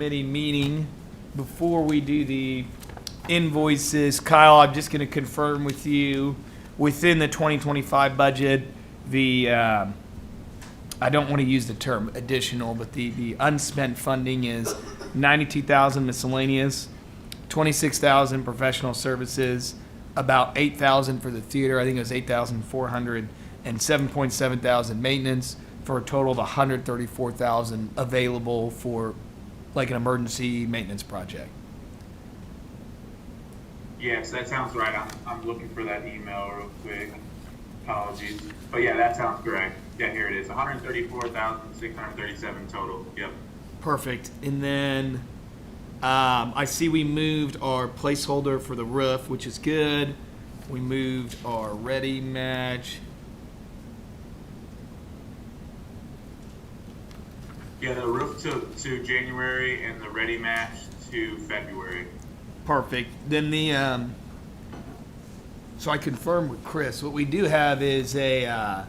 Committee meeting. Before we do the invoices, Kyle, I'm just going to confirm with you within the 2025 budget, I don't want to use the term additional, but the unspent funding is 92,000 miscellaneous, 26,000 professional services, about 8,000 for the theater. I think it was 8,400 and 7.7 thousand maintenance for a total of 134,000 available for like an emergency maintenance project. Yes, that sounds right. I'm looking for that email real quick. Apologies. But yeah, that sounds correct. Yeah, here it is. 134,637 total. Yep. Perfect. And then I see we moved our placeholder for the roof, which is good. We moved our ready match. Yeah, the roof to January and the ready match to February. Perfect. Then so I confirmed with Chris, what we do have is a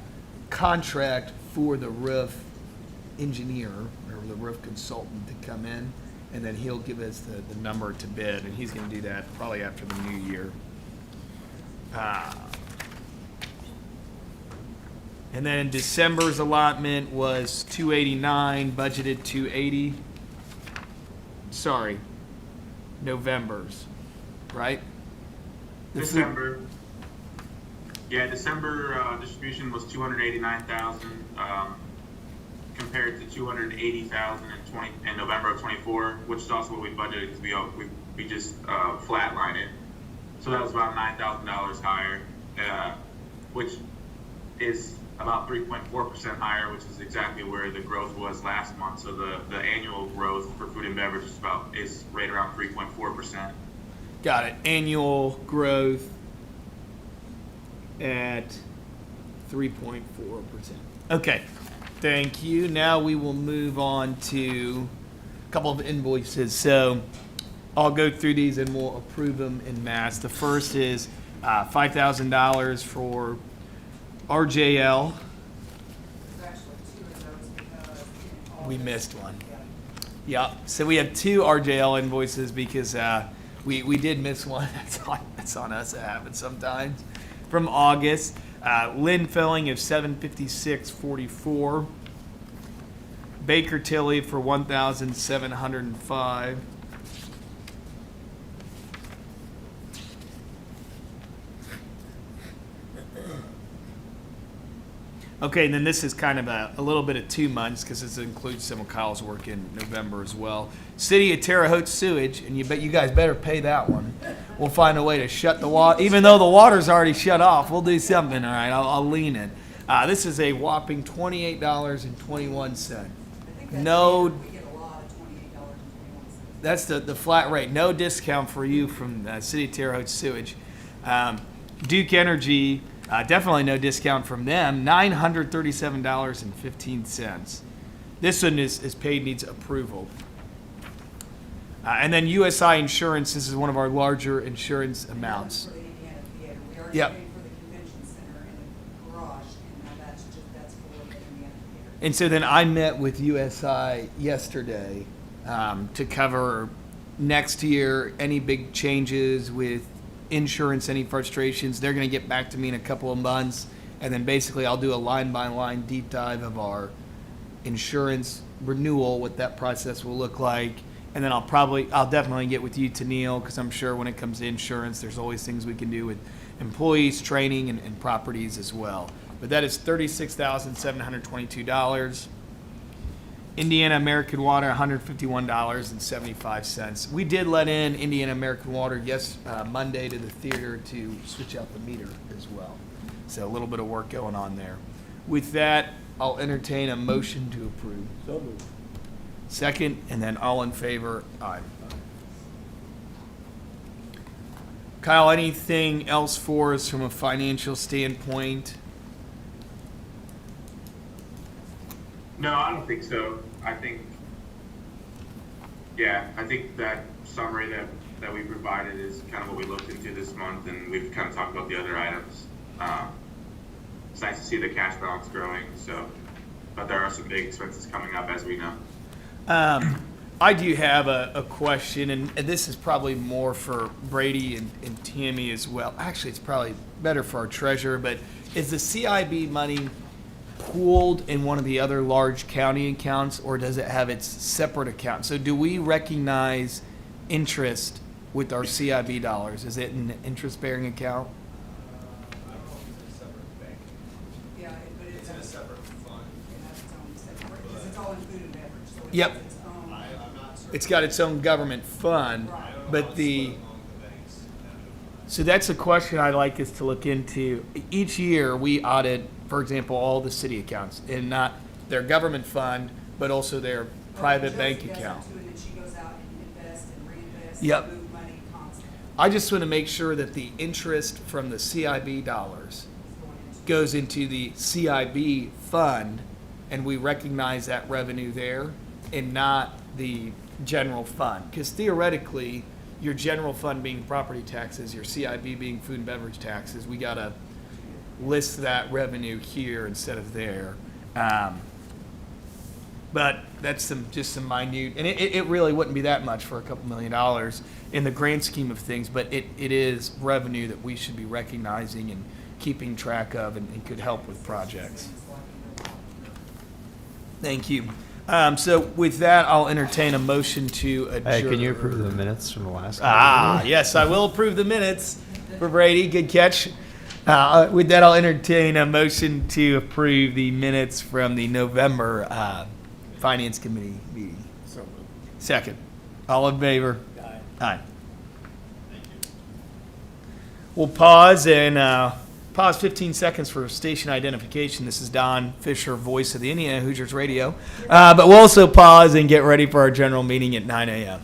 contract for the roof engineer or the roof consultant to come in, and then he'll give us the number to bid, and he's going to do that probably after the new year. And then December's allotment was 289, budgeted 280. Sorry, November's, right? December. Yeah, December distribution was 289,000 compared to 280,000 in November of 24, which is also what we budgeted because we just flatlined it. So that was about $9,000 higher, which is about 3.4% higher, which is exactly where the growth was last month. So the annual growth for food and beverage is right around 3.4%. Got it. Annual growth at 3.4%. Okay. Thank you. Now we will move on to a couple of invoices. So I'll go through these and we'll approve them en masse. The first is $5,000 for RJL. We missed one. Yeah. So we have two RJL invoices because we did miss one. That's on us. It happens sometimes. From August, Lynn filling of $756.44. Baker Tilly for $1,705. Okay, and then this is kind of a little bit of 2 months because this includes some of Kyle's work in November as well. City of Terre Haute sewage, and you guys better pay that one. We'll find a way to shut the water, even though the water's already shut off. We'll do something. All right, I'll lean it. This is a whopping $28.21. No, we get a lot of $28.21. that's the flat rate. No discount for you from City of Terre Haute sewage. Duke Energy. Definitely no discount from them, $937.15. This one is paid, needs approval. And then USI Insurance, this is one of our larger insurance amounts. For the Indiana Theater. We already Yep. paid for the convention center and the garage, and now that's for the Indiana Theater. And so then I met with USI yesterday to cover next year, any big changes with insurance, any frustrations. They're going to get back to me in a couple of months, and then basically I'll do a line-by-line deep dive of our insurance renewal, what that process will look like, and then I'll definitely get with you, Neil, because I'm sure when it comes to insurance, there's always things we can do with employees, training, and properties as well. But that is $36,722. Indiana American Water, $151.75. We did let in Indiana American Water Monday to the theater to switch out the meter as well. So a little bit of work going on there. With that, I'll entertain a motion to approve. So moved. Second, and then all in favor, aye. Kyle, anything else for us from a financial standpoint? No, I don't think so. I think that summary that we provided is kind of what we looked into this month, and we've kind of talked about the other items. It's nice to see the cash balance growing, but there are some big expenses coming up, as we know. I do have a question, and this is probably more for Brady and Tammy as well. Actually, it's probably better for our treasurer, but is the CIB money pooled in one of the other large county accounts, or does it have its separate account? So do we recognize interest with our CIB dollars? Is it an interest-bearing account? I don't know if it's a separate bank. Yeah, but It's in a separate fund. it has its own separate, because it's all in food and beverage, so it Yep. has its own. I'm not certain. It's got its own government fund, I don't know how but it's the, split among the banks. so that's a question I'd like us to look into. Each year, we audit, for example, all the city accounts, and not their government fund, but also their private bank Josie does it account. too, and then she goes out and invests and reinvests Yep. and move money constantly. I just want to make sure that the interest from the CIB dollars It's going into- goes into the CIB fund, and we recognize that revenue there, and not the general fund. Because theoretically, your general fund being property taxes, your CIB being food and beverage taxes, we gotta list that revenue here instead of there. But that's just some minute, and it really wouldn't be that much for a couple $1 million in the grand scheme of things, but it is revenue that we should be recognizing and keeping track of, and could help with projects. Thank you. So with that, I'll entertain a motion to adjourn. Hey, can you approve the minutes from the last? Ah, yes, I will approve the minutes for Brady. Good catch. With that, I'll entertain a motion to approve the minutes from the November Finance Committee meeting. Second. All in favor? Aye. We'll pause and pause 15 seconds for station identification. This is Don Fisher, voice of the Indiana Hoosiers Radio. But we'll also pause and get ready for our general meeting at 9 a.m.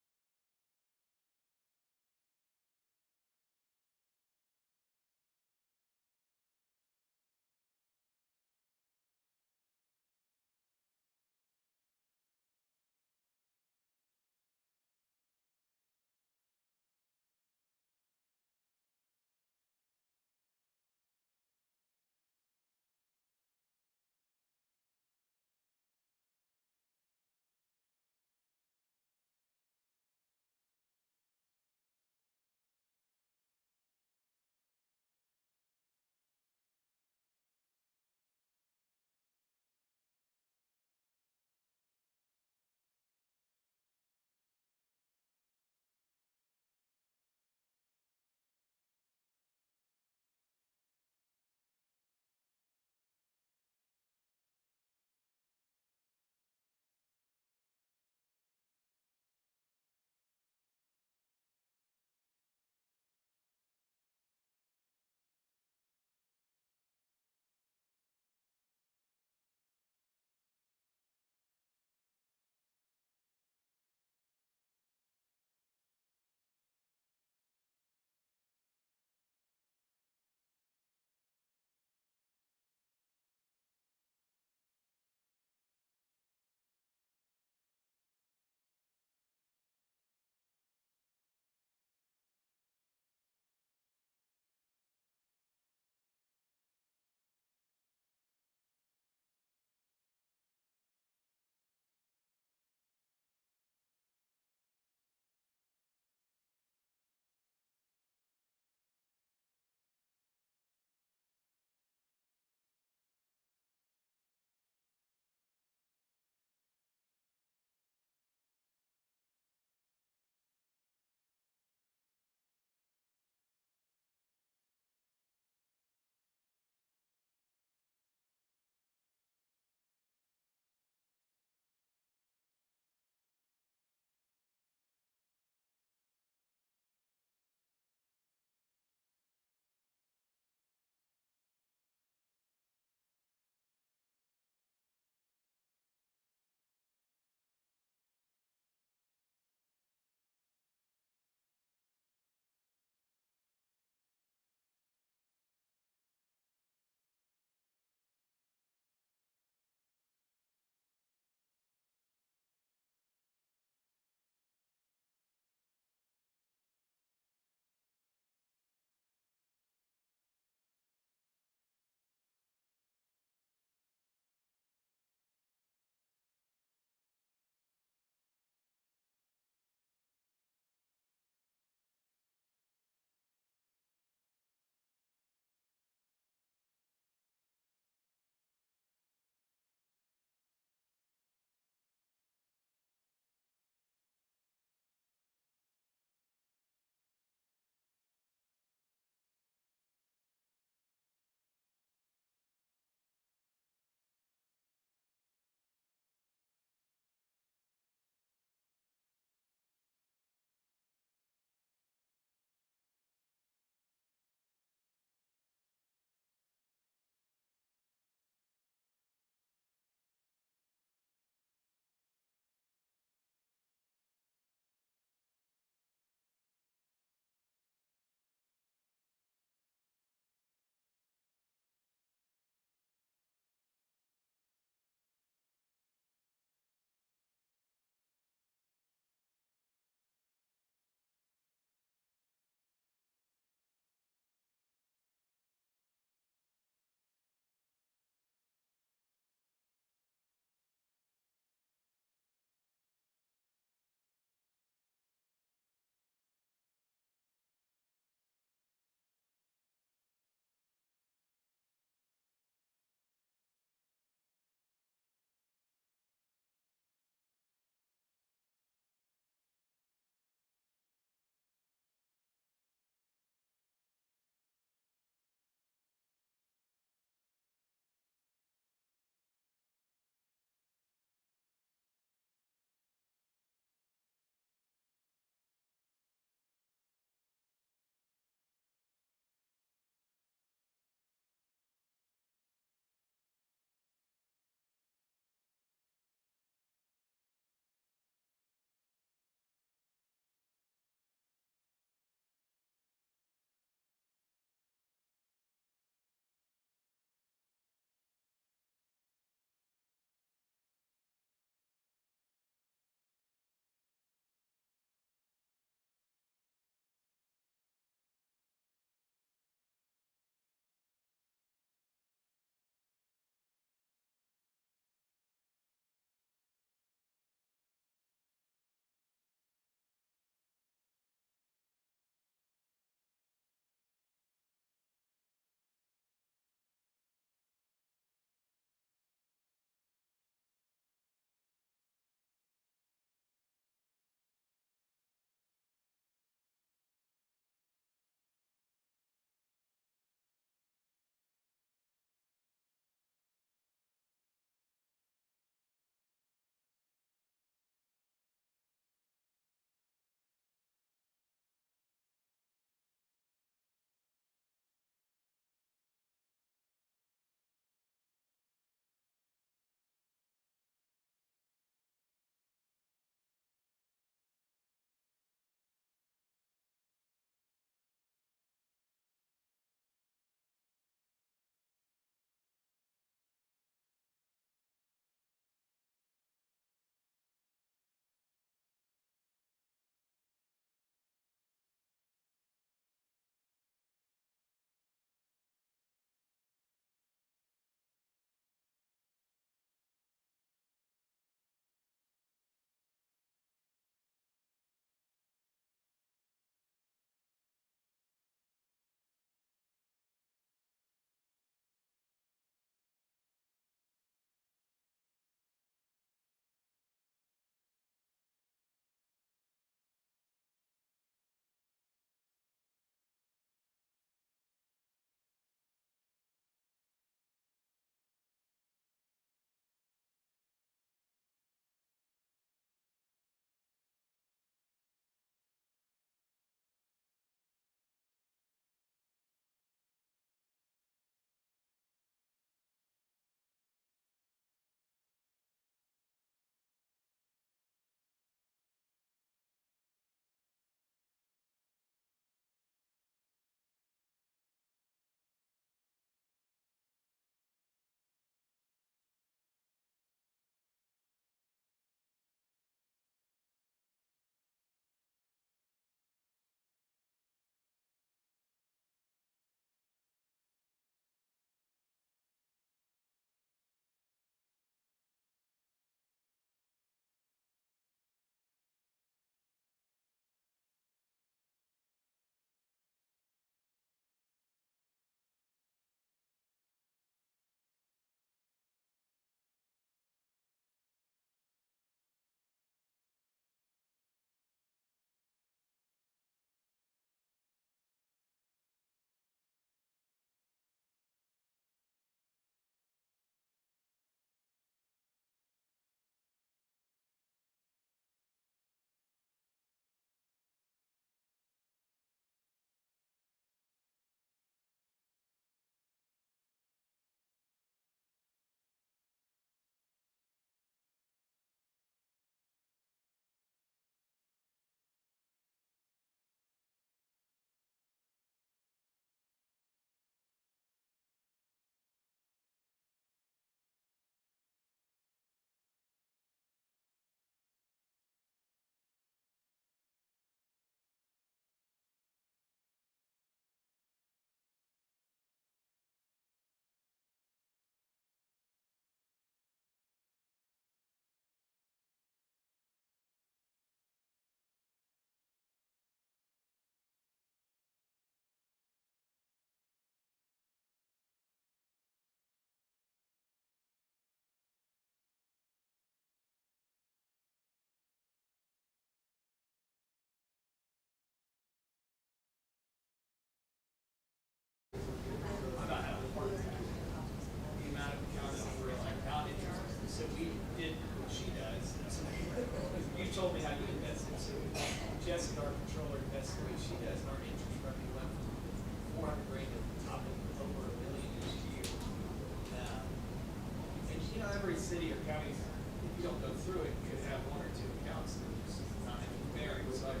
city or counties, if you don't go through it, could have one or two accounts that are just not very excited.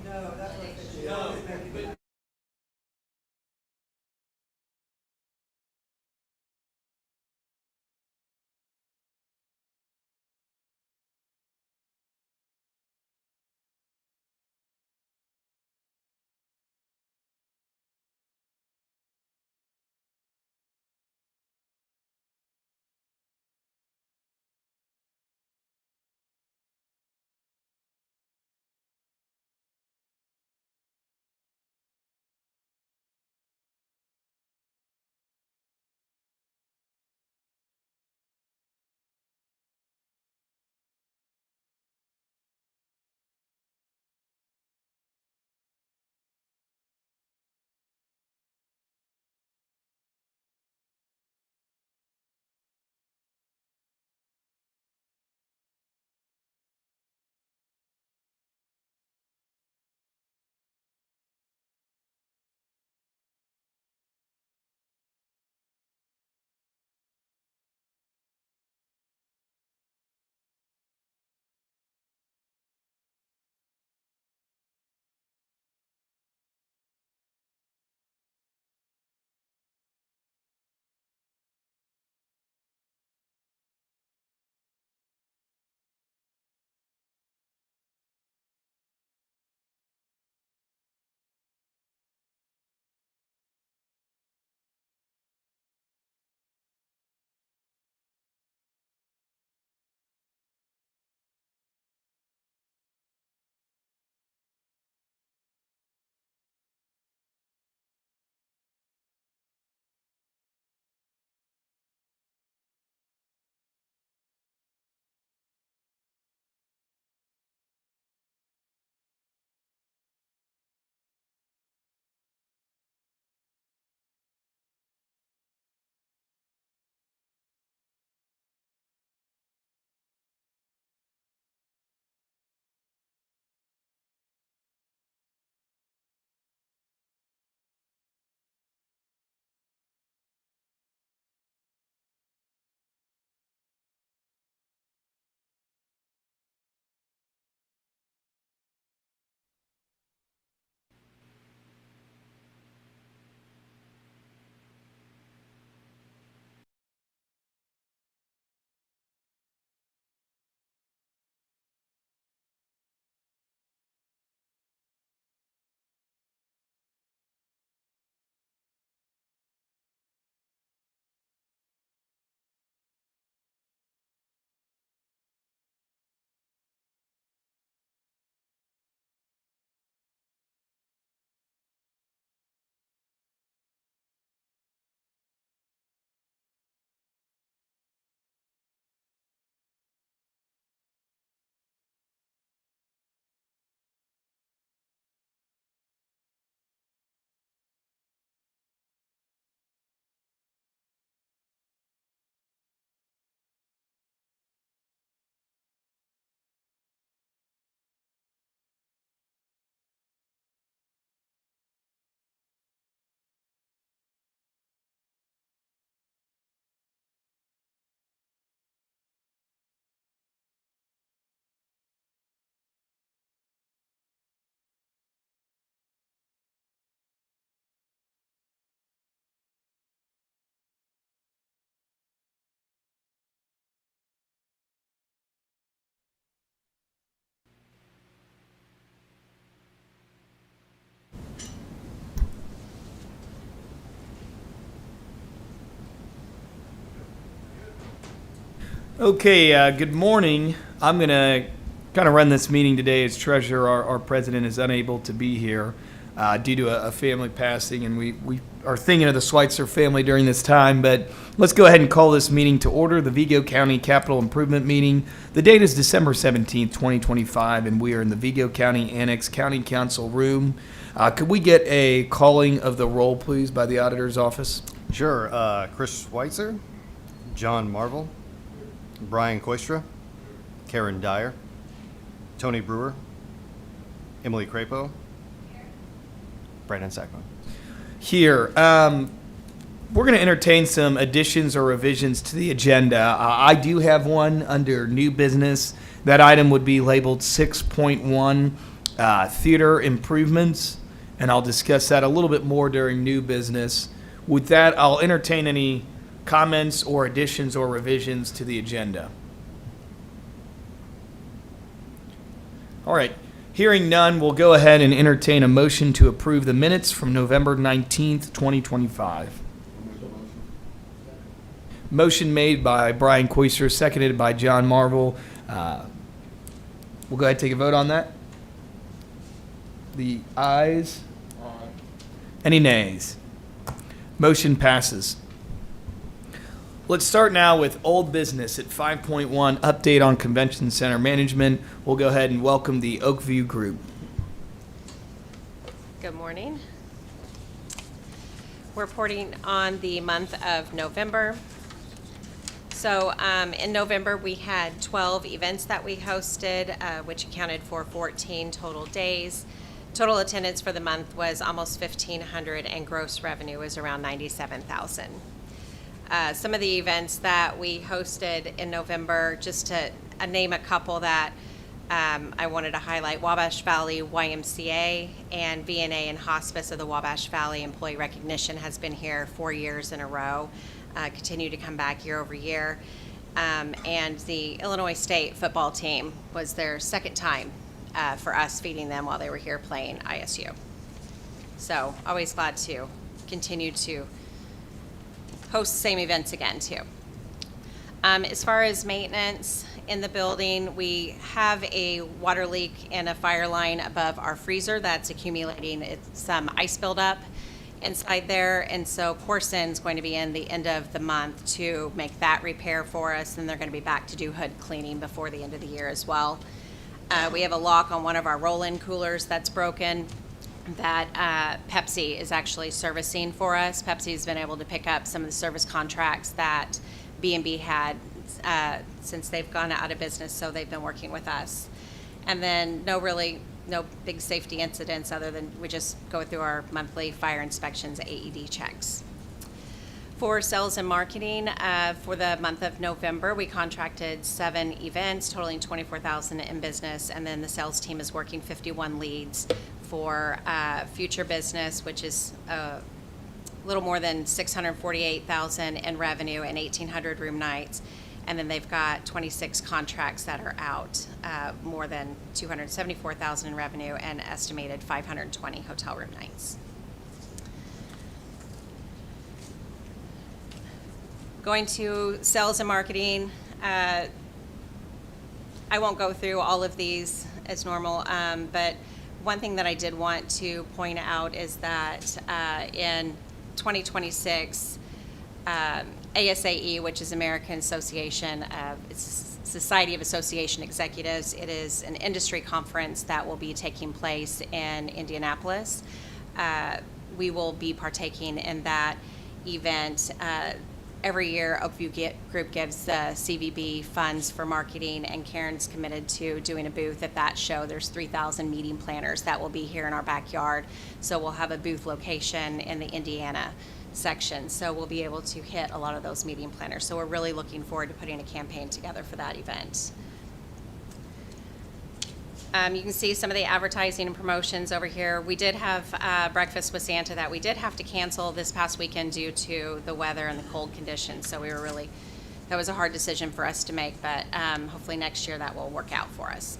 No, that's what it should. Okay, good morning. I'm going to kind of run this meeting today as treasurer. Our president is unable to be here due to a family passing, and we are thinking of the Schweitzer family during this time. But let's go ahead and call this meeting to order, the Vigo County Capital Improvement Meeting. The date is December 17th, 2025, and we are in the Vigo County Annex County Council room. Could we get a calling of the roll, please, by the auditor's office? Sure. Chris Schweitzer, John Marvel, Brian Koistra, Karen Dyer, Tony Brewer, Emily Crapo, Brandon Sackman. Here, we're going to entertain some additions or revisions to the agenda. I do have one under new business. That item would be labeled 6.1 theater improvements, and I'll discuss that a little bit more during new business. With that, I'll entertain any comments or additions or revisions to the agenda. All right. Hearing none, we'll go ahead and entertain a motion to approve the minutes from November 19th, 2025. Motion made by Brian Koister, seconded by John Marvel. We'll go ahead and take a vote on that. The ayes. Any nays? Motion passes. Let's start now with old business at 5.1, update on convention center management. We'll go ahead and welcome the Oakview Group. Good morning. We're reporting on the month of November. So in November, we had 12 events that we hosted, which accounted for 14 total days. Total attendance for the month was almost 1,500, and gross revenue was around $97,000. Some of the events that we hosted in November, just to name a couple that I wanted to highlight: Wabash Valley YMCA and VNA and Hospice of the Wabash Valley Employee Recognition has been here 4 years in a row, continue to come back year over year. And the Illinois State football team was their second time for us feeding them while they were here playing ISU. So always glad to continue to host the same events again too. As far as maintenance in the building, we have a water leak and a fire line above our freezer that's accumulating some ice buildup inside there, and so Corson's going to be in the end of the month to make that repair for us, and they're going to be back to do hood cleaning before the end of the year as well. We have a lock on one of our roll-in coolers that's broken that Pepsi is actually servicing for us. Pepsi's been able to pick up some of the service contracts that B&B had since they've gone out of business, so they've been working with us. And then no big safety incidents other than we just go through our monthly fire inspections, AED checks. For sales and marketing, for the month of November, we contracted 7 events totaling $24,000 in business, and then the sales team is working 51 leads for future business, which is a little more than $648,000 in revenue and 1,800 room nights. And then they've got 26 contracts that are out, more than $274,000 in revenue and estimated 520 hotel room nights. Going to sales and marketing, I won't go through all of these as normal, but one thing that I did want to point out is that in 2026, ASAE, which is American Association of Society of Association Executives, it is an industry conference that will be taking place in Indianapolis. We will be partaking in that event. Every year, Oakview Group gives the CVB funds for marketing, and Karen's committed to doing a booth at that show. There's 3,000 meeting planners that will be here in our backyard, so we'll have a booth location in the Indiana section, so we'll be able to hit a lot of those meeting planners. So we're really looking forward to putting a campaign together for that event. You can see some of the advertising and promotions over here. We did have breakfast with Santa that we did have to cancel this past weekend due to the weather and the cold conditions. So that was a hard decision for us to make, but hopefully next year that will work out for us.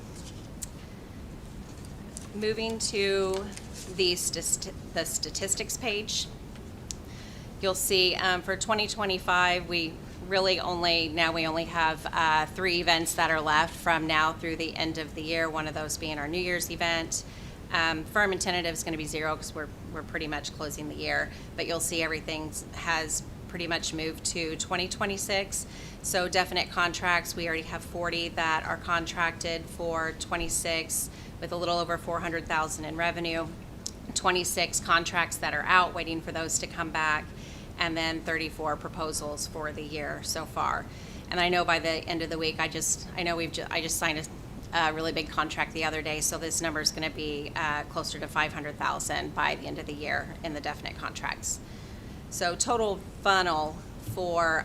Moving to the statistics page, you'll see for 2025, we only have 3 events that are left from now through the end of the year, one of those being our New Year's event. Firm and tentative is going to be 0 because we're pretty much closing the year, but you'll see everything has pretty much moved to 2026. So definite contracts, we already have 40 that are contracted for 26 with a little over $400,000 in revenue. 26 contracts that are out waiting for those to come back. and then 34 proposals for the year so far. And I know by the end of the week, I just signed a really big contract the other day, so this number is going to be closer to 500,000 by the end of the year in the definite contracts. So total funnel for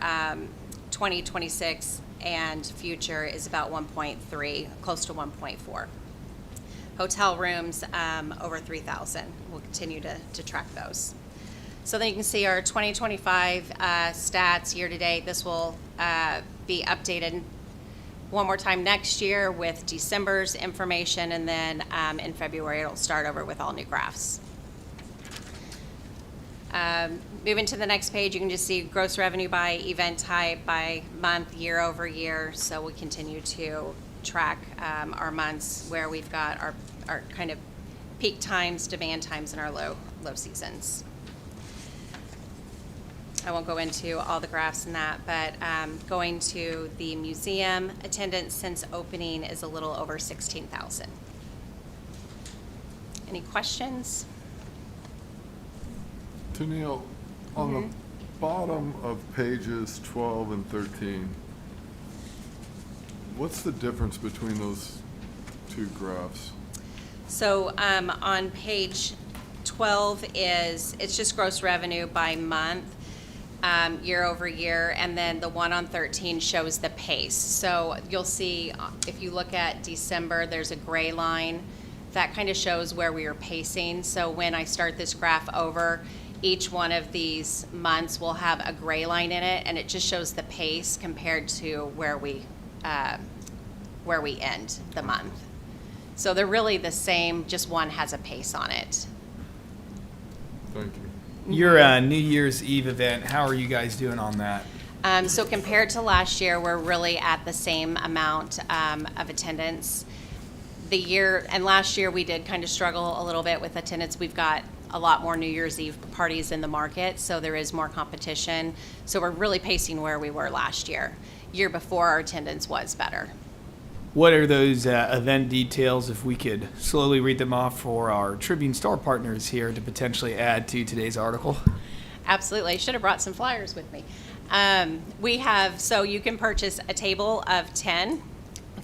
2026 and future is about 1.3, close to 1.4. Hotel rooms, over 3,000. We'll continue to track those. So then you can see our 2025 stats year to date. This will be updated one more time next year with December's information, and then in February it'll start over with all new graphs. Moving to the next page, you can just see gross revenue by event type, by month, year over year. So we continue to track our months where we've got our kind of peak times, demand times, and our low seasons. I won't go into all the graphs in that, but going to the museum, attendance since opening is a little over 16,000. Any questions? Tennille, on the bottom of pages 12 and 13, what's the difference between those two graphs? So on page 12 it's just gross revenue by month, year over year, and then the one on 13 shows the pace. So you'll see if you look at December, there's a gray line that kind of shows where we are pacing. So when I start this graph over, each one of these months will have a gray line in it, and it just shows the pace compared to where we end the month. So they're really the same, just one has a pace on it. Thank you. Your New Year's Eve event, how are you guys doing on that? So compared to last year, we're really at the same amount of attendance. And last year we did kind of struggle a little bit with attendance. We've got a lot more New Year's Eve parties in the market, so there is more competition. So we're really pacing where we were last year. Year before, our attendance was better. What are those event details, if we could slowly read them off for our Tribune Star partners here to potentially add to today's article? Absolutely. I should have brought some flyers with me. So you can purchase a table of 10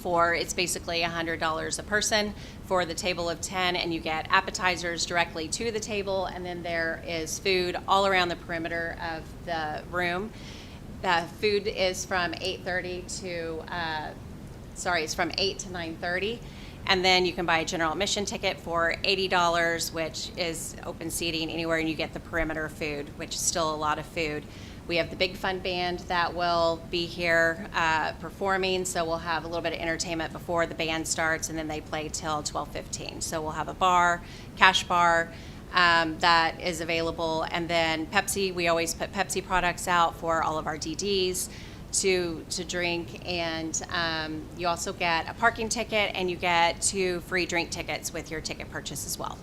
it's basically $100 a person for the table of 10, and you get appetizers directly to the table, and then there is food all around the perimeter of the room. The food is from 8 to 9:30, and then you can buy a general admission ticket for $80, which is open seating anywhere, and you get the perimeter food, which is still a lot of food. We have the Big Fun Band that will be here performing, so we'll have a little bit of entertainment before the band starts, and then they play till 12:15. So we'll have a bar, cash bar, that is available, and then Pepsi. We always put Pepsi products out for all of our DDs to drink, and you also get a parking ticket, and you get 2 free drink tickets with your ticket purchase as well.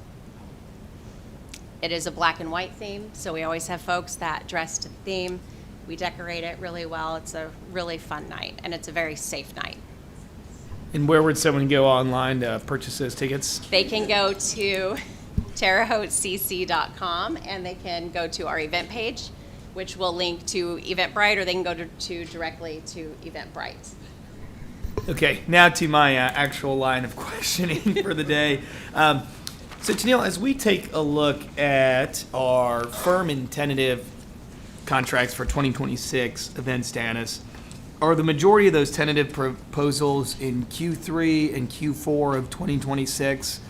It is a black and white theme, so we always have folks that dress to the theme. We decorate it really well. It's a really fun night, and it's a very safe night. And where would someone go online to purchase those tickets? They can go to terrehotecc.com, and they can go to our event page, which will link to Eventbrite, or they can go directly to Eventbrite. Okay, now to my actual line of questioning for the day. So, Tennille, as we take a look at our firm and tentative contracts for 2026 event status, are the majority of those tentative proposals in Q3 and Q4 of 2026?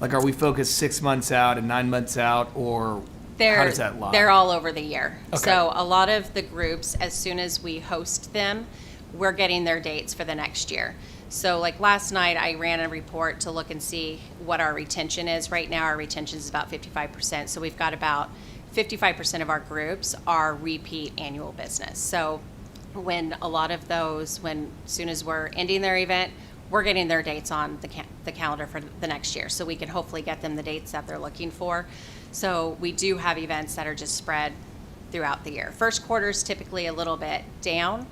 Like, are we focused 6 months out and 9 months out, or how does that lie? They're all over the year. Okay. So a lot of the groups, as soon as we host them, we're getting their dates for the next year. So like last night, I ran a report to look and see what our retention is. Right now, our retention is about 55%. So we've got about 55% of our groups are repeat annual business. So when a lot of those, as soon as we're ending their event, we're getting their dates on the calendar for the next year. So we can hopefully get them the dates that they're looking for. So we do have events that are just spread throughout the year. First quarter is typically a little bit down.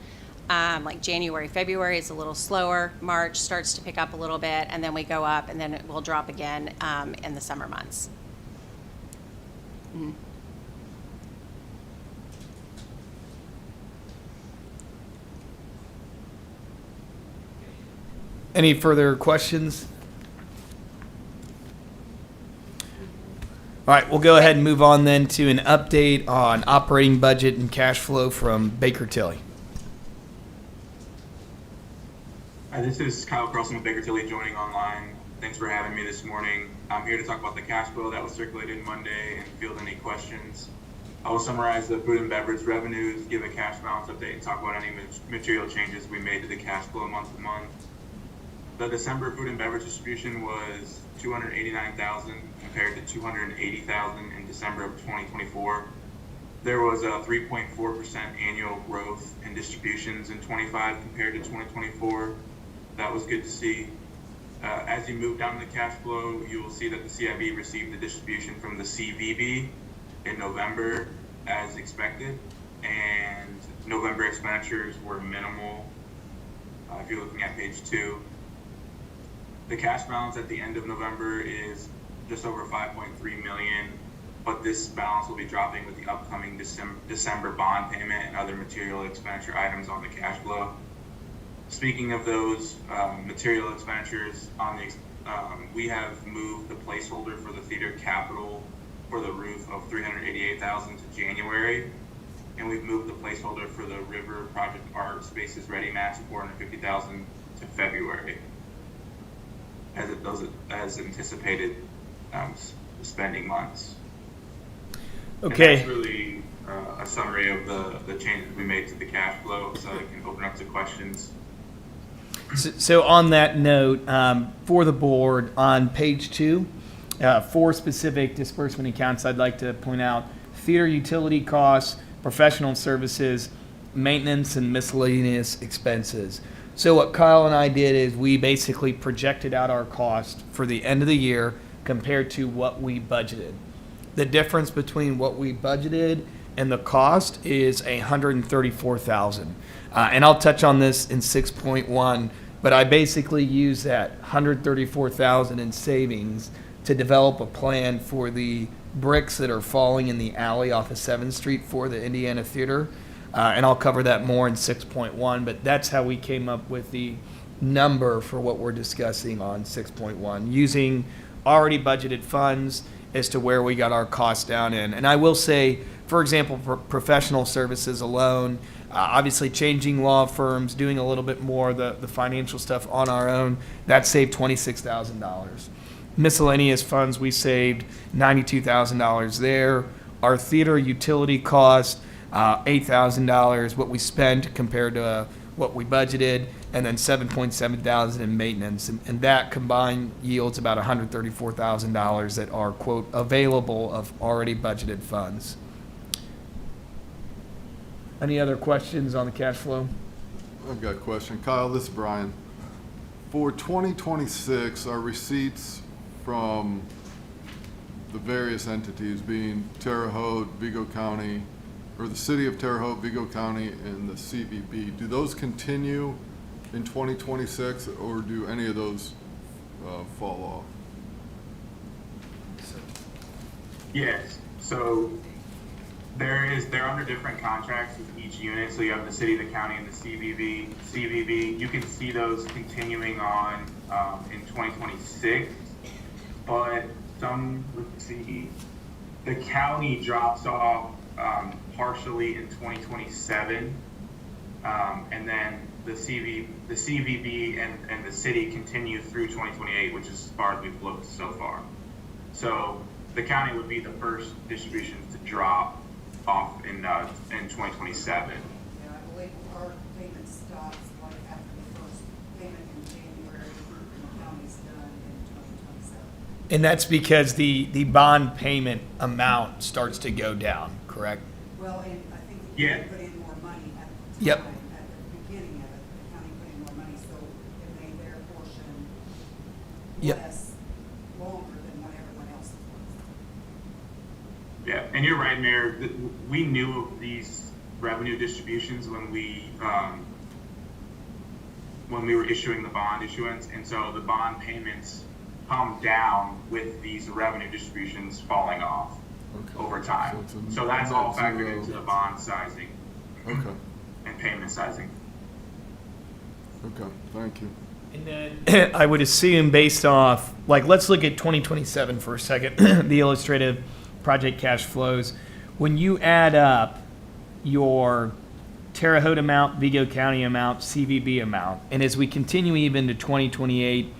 Like January, February is a little slower. March starts to pick up a little bit, and then we go up, and then it will drop again in the summer months. Any further questions? All right, we'll go ahead and move on then to an update on operating budget and cash flow from Baker Tilly. Hi, this is Kyle Carlson with Baker Tilly joining online. Thanks for having me this morning. I'm here to talk about the cash flow that was circulated Monday and field any questions. I will summarize the food and beverage revenues, give a cash balance update, and talk about any material changes we made to the cash flow month to month. The December food and beverage distribution was $289,000 compared to $280,000 in December of 2024. There was a 3.4% annual growth in distributions in 25 compared to 2024. That was good to see. As you move down the cash flow, you will see that the CIB received the distribution from the CVB in November as expected, and November expenditures were minimal. If you're looking at page 2, the cash balance at the end of November is just over $5.3 million, but this balance will be dropping with the upcoming December bond payment and other material expenditure items on the cash flow. Speaking of those material expenditures, we have moved the placeholder for the theater capital for the roof of $388,000 to January, and we've moved the placeholder for the River Project Art Spaces Ready Match $450,000 to February, as anticipated spending months. Okay. And that's really a summary of the changes we made to the cash flow, so I can open up to questions. So on that note, for the board, on page 2, 4 specific disbursement accounts I'd like to point out: theater utility costs, professional services, maintenance, and miscellaneous expenses. So what Kyle and I did is we basically projected out our cost for the end of the year compared to what we budgeted. The difference between what we budgeted and the cost is $134,000. And I'll touch on this in 6.1, but I basically use that $134,000 in savings to develop a plan for the bricks that are falling in the alley off of 7th Street for the Indiana Theater. And I'll cover that more in 6.1, but that's how we came up with the number for what we're discussing on 6.1, using already budgeted funds as to where we got our costs down in. And I will say, for example, for professional services alone, obviously changing law firms, doing a little bit more of the financial stuff on our own, that saved $26,000. Miscellaneous funds, we saved $92,000 there. Our theater utility cost, $8,000, what we spent compared to what we budgeted, and then $7,700 in maintenance. And that combined yields about $134,000 that are, quote, available of already budgeted funds. Any other questions on the cash flow? I've got a question. Kyle, this is Brian. For 2026, our receipts from the various entities being Terre Haute, Vigo County, or the city of Terre Haute, Vigo County, and the CVB, do those continue in 2026, or do any of those fall off? Yes, so they're under different contracts with each unit. So you have the city, the county, and the CVB. You can see those continuing on in 2026, but let's see, the county drops off partially in 2027, and then the CVB and the city continue through 2028, which is as far as we've looked so far. So the county would be the first distribution to drop off in 2027. Yeah, I believe our payment stops like after the first payment in January, and the county's done in 2027. And that's because the bond payment amount starts to go down, correct? Well, and I think the Yeah. county put in more money at the Yep. time, at the beginning of it, the county put in more money, so it made their portion Yep. less, longer than what everyone else was. Yeah, and you're right, Mayor. We knew of these revenue distributions when we were issuing the bond issuance, and so the bond payments come down with these revenue distributions falling off over time. So that's all factored into the bond sizing Okay, and payment sizing. okay, thank you. And then I would assume based off, like, let's look at 2027 for a second, the illustrative project cash flows. When you add up your Terre Haute amount, Vigo County amount, CVB amount, and as we continue even to 2028,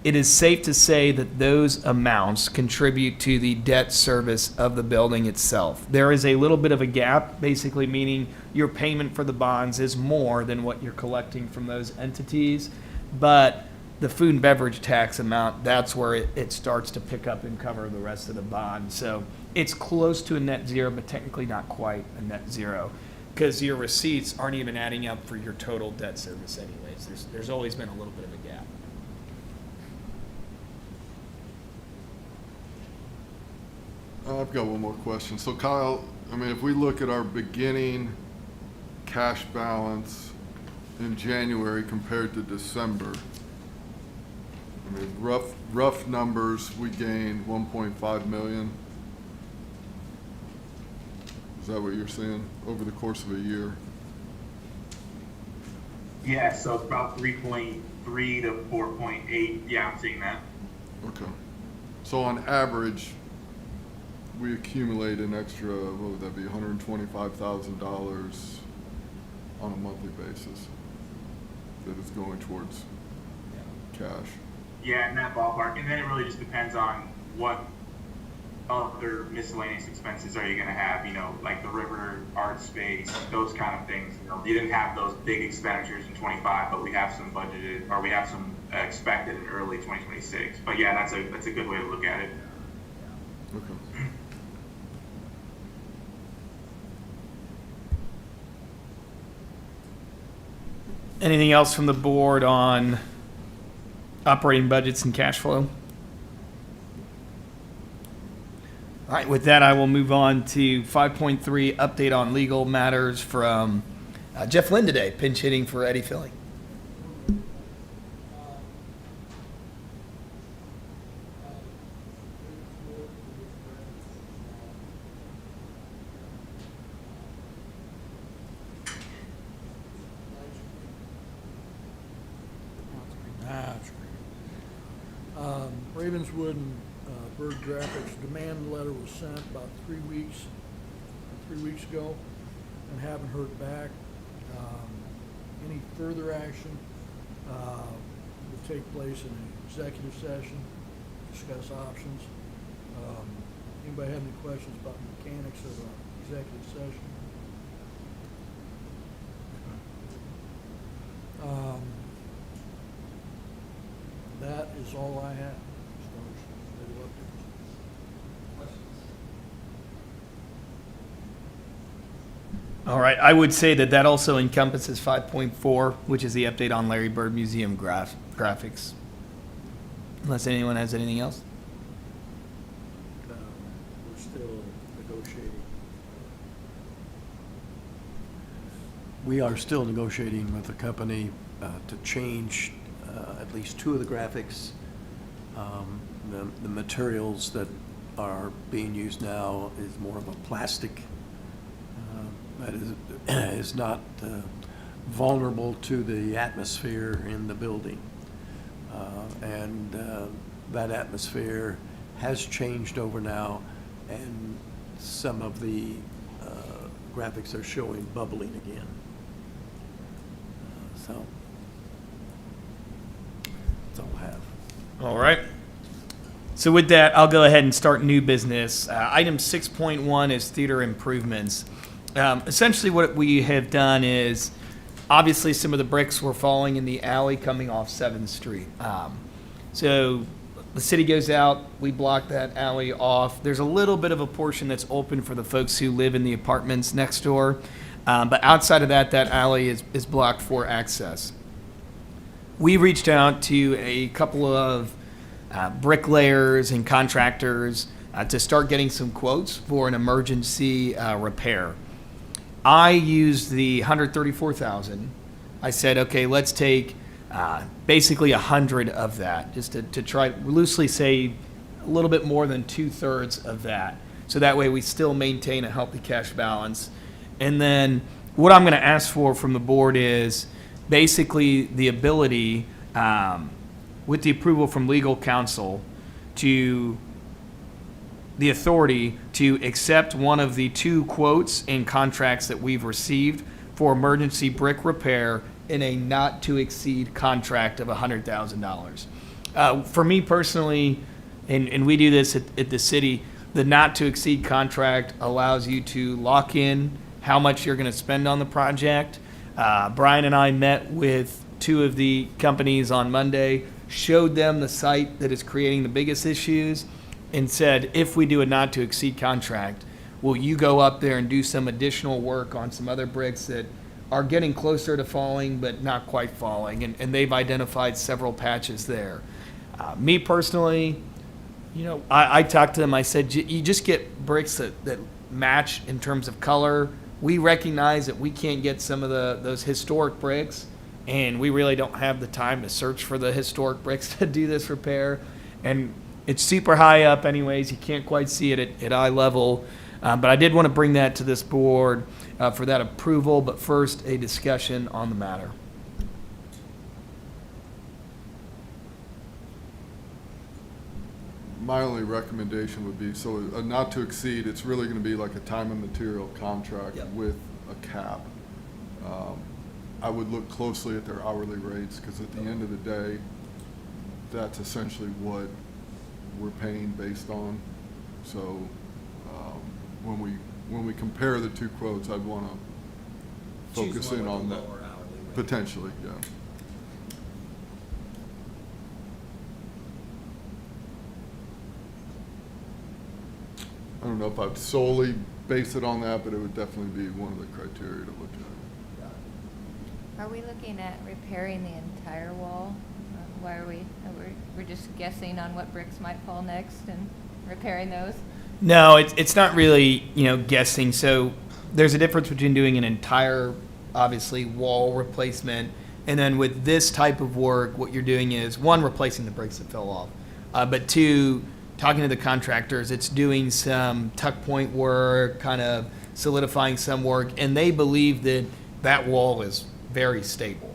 it is safe to say that those amounts contribute to the debt service of the building itself. There is a little bit of a gap, basically meaning your payment for the bonds is more than what you're collecting from those entities. But the food and beverage tax amount, that's where it starts to pick up and cover the rest of the bond. So it's close to a net zero, but technically not quite a net zero, because your receipts aren't even adding up for your total debt service anyways. There's always been a little bit of a gap. I've got one more question. So Kyle, I mean, if we look at our beginning cash balance in January compared to December, I mean, rough numbers, we gained 1.5 million. Is that what you're saying, over the course of a year? Yeah, so it's about 3.3 to 4.8. Yeah, I'm seeing that. Okay. So on average, we accumulate an extra, what would that be, $125,000 on a monthly basis that is going towards cash. Yeah, in that ballpark. And then it really just depends on what other miscellaneous expenses are you going to have, you know, like the river, art space, those kind of things. You know, you didn't have those big expenditures in 25, but we have some budgeted, or we have some expected in early 2026. But yeah, that's a good way to look at it. Okay. Anything else from the board on operating budgets and cash flow? All right, with that, I will move on to 5.3, update on legal matters from Jeff Lynn today, pinch hitting for Eddie Filling. Ravenswood and Bird Graphics demand letter was sent about 3 weeks ago, and haven't heard back. Any further action will take place in an executive session, discuss options. Anybody have any questions about the mechanics of an executive session? That is all I have as far as legal updates. All right, I would say that also encompasses 5.4, which is the update on Larry Bird Museum graphics. Unless anyone has anything else? We're still negotiating. We are still negotiating with the company to change at least two of the graphics. The materials that are being used now is more of a plastic that is not vulnerable to the atmosphere in the building. And that atmosphere has changed over now, and some of the graphics are showing bubbling again. So that's all I have. All right. So with that, I'll go ahead and start new business. Item 6.1 is theater improvements. Essentially what we have done is, obviously some of the bricks were falling in the alley coming off 7th Street. So the city goes out, we block that alley off. There's a little bit of a portion that's open for the folks who live in the apartments next door. But outside of that, that alley is blocked for access. We reached out to a couple of bricklayers and contractors to start getting some quotes for an emergency repair. I used the $134,000. I said, okay, let's take basically 100 of that, just to try loosely say a little bit more than 2/3 of that. So that way we still maintain a healthy cash balance. And then what I'm going to ask for from the board is basically the ability, with the approval from legal counsel, the authority to accept one of the 2 quotes and contracts that we've received for emergency brick repair in a not-to-exceed contract of $100,000. For me personally, and we do this at the city, the not-to-exceed contract allows you to lock in how much you're going to spend on the project. Brian and I met with 2 of the companies on Monday, showed them the site that is creating the biggest issues, and said, if we do a not-to-exceed contract, will you go up there and do some additional work on some other bricks that are getting closer to falling but not quite falling? And they've identified several patches there. Me personally, I talked to them. I said, you just get bricks that match in terms of color. We recognize that we can't get some of those historic bricks, and we really don't have the time to search for the historic bricks to do this repair. And it's super high up anyways. You can't quite see it at eye level. But I did want to bring that to this board for that approval, but first a discussion on the matter. My only recommendation would be, so a not to exceed, it's really gonna be like a time and material contract Yep. with a cap. I would look closely at their hourly rates, because at the end of the day, that's essentially what we're paying based on. So, when we compare the 2 quotes, I'd wanna focus in on that. Potentially, yeah. I don't know if I'd solely base it on that, but it would definitely be one of the criteria to look at. Are we looking at repairing the entire wall? Why are we, we're just guessing on what bricks might fall next and repairing those? No, it's not really, guessing. So there's a difference between doing an entire, obviously, wall replacement, and then with this type of work, what you're doing is, 1, replacing the bricks that fell off, but 2, talking to the contractors, it's doing some tuck point work, kind of solidifying some work, and they believe that that wall is very stable.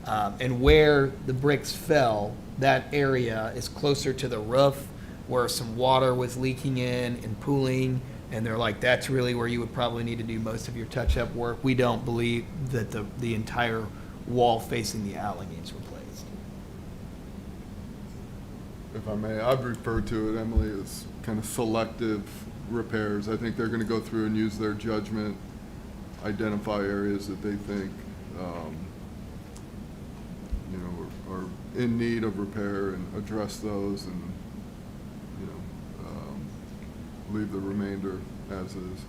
And where the bricks fell, that area is closer to the roof, where some water was leaking in and pooling, and they're like, that's really where you would probably need to do most of your touch-up work. We don't believe that the entire wall facing the alley needs replaced. If I may, I've referred to it, Emily, as kind of selective repairs. I think they're gonna go through and use their judgment, identify areas that they think, are in need of repair, and address those, and, leave the remainder as is.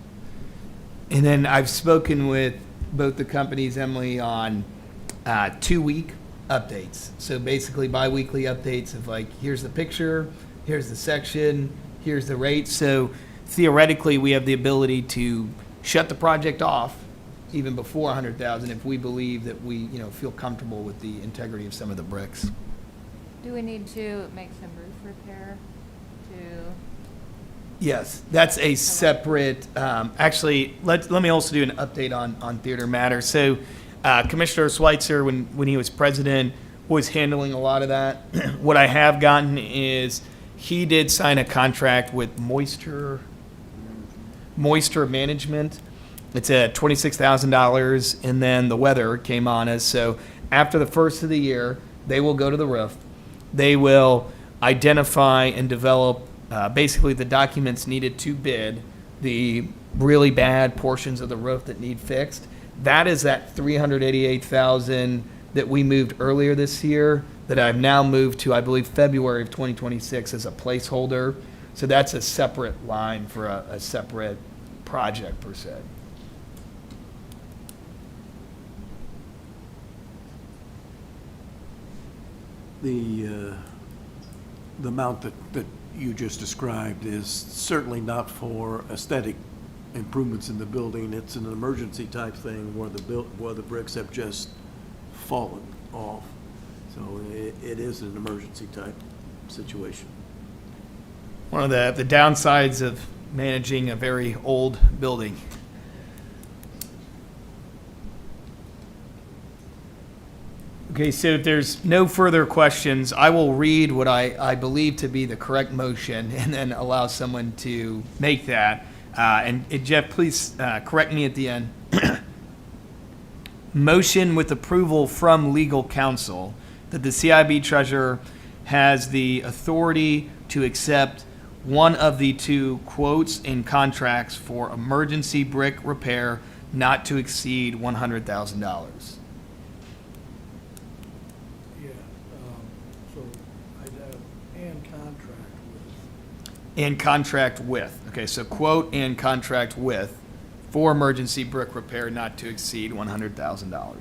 And then I've spoken with both the companies, Emily, on 2-week updates. So basically bi-weekly updates of like, here's the picture, here's the section, here's the rate. So theoretically, we have the ability to shut the project off even before 100,000 if we believe that we, feel comfortable with the integrity of some of the bricks. Do we need to make some roof repair to? Yes, that's a separate, actually, let me also do an update on Theater Matter. So Commissioner Schweitzer, when he was president, was handling a lot of that. What I have gotten is he did sign a contract with Moisture Management. It's at $26,000, and then the weather came on us. So after the first of the year, they will go to the roof. They will identify and develop basically the documents needed to bid the really bad portions of the roof that need fixed. That is that $388,000 that we moved earlier this year that I've now moved to, I believe, February of 2026 as a placeholder. So that's a separate line for a separate project per se. The amount that you just described is certainly not for aesthetic improvements in the building. It's an emergency type thing where the bricks have just fallen off. So it is an emergency type situation. One of the downsides of managing a very old building. Okay, so if there's no further questions, I will read what I believe to be the correct motion and then allow someone to make that. And Jeff, please correct me at the end. Motion with approval from legal counsel that the CIB treasurer has the authority to accept one of the two quotes and contracts for emergency brick repair not to exceed $100,000. Yeah, so I'd have and contract with, And contract with. Okay, so quote and contract with for emergency brick repair not to exceed $100,000. I'll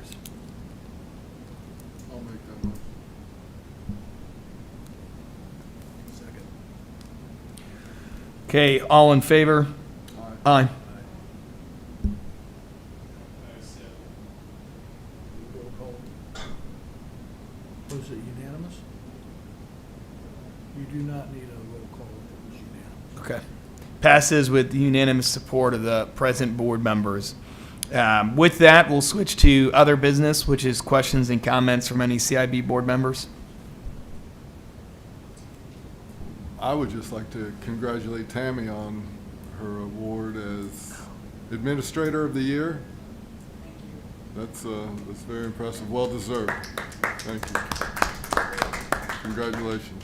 make that motion. second. Okay, all in favor? Aye. Roll call. Was it unanimous? You do not need a roll call if it was unanimous. Okay. Passes with unanimous support of the present board members. With that, we'll switch to other business, which is questions and comments from any CIB board members. I would just like to congratulate Tammy on her award as Administrator of the Year. That's very impressive, well deserved. Thank you. Congratulations.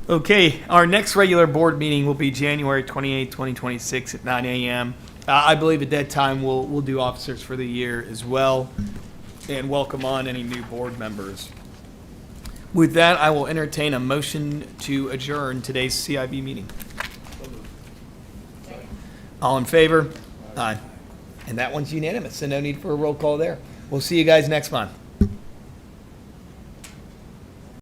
Okay, our next regular board meeting will be January 28, 2026 at 9 a.m. I believe at that time we'll do officers for the year as well and welcome on any new board members. With that, I will entertain a motion to adjourn today's CIB meeting. All in favor? Aye. And that one's unanimous, so no need for a roll call there. We'll see you guys next month.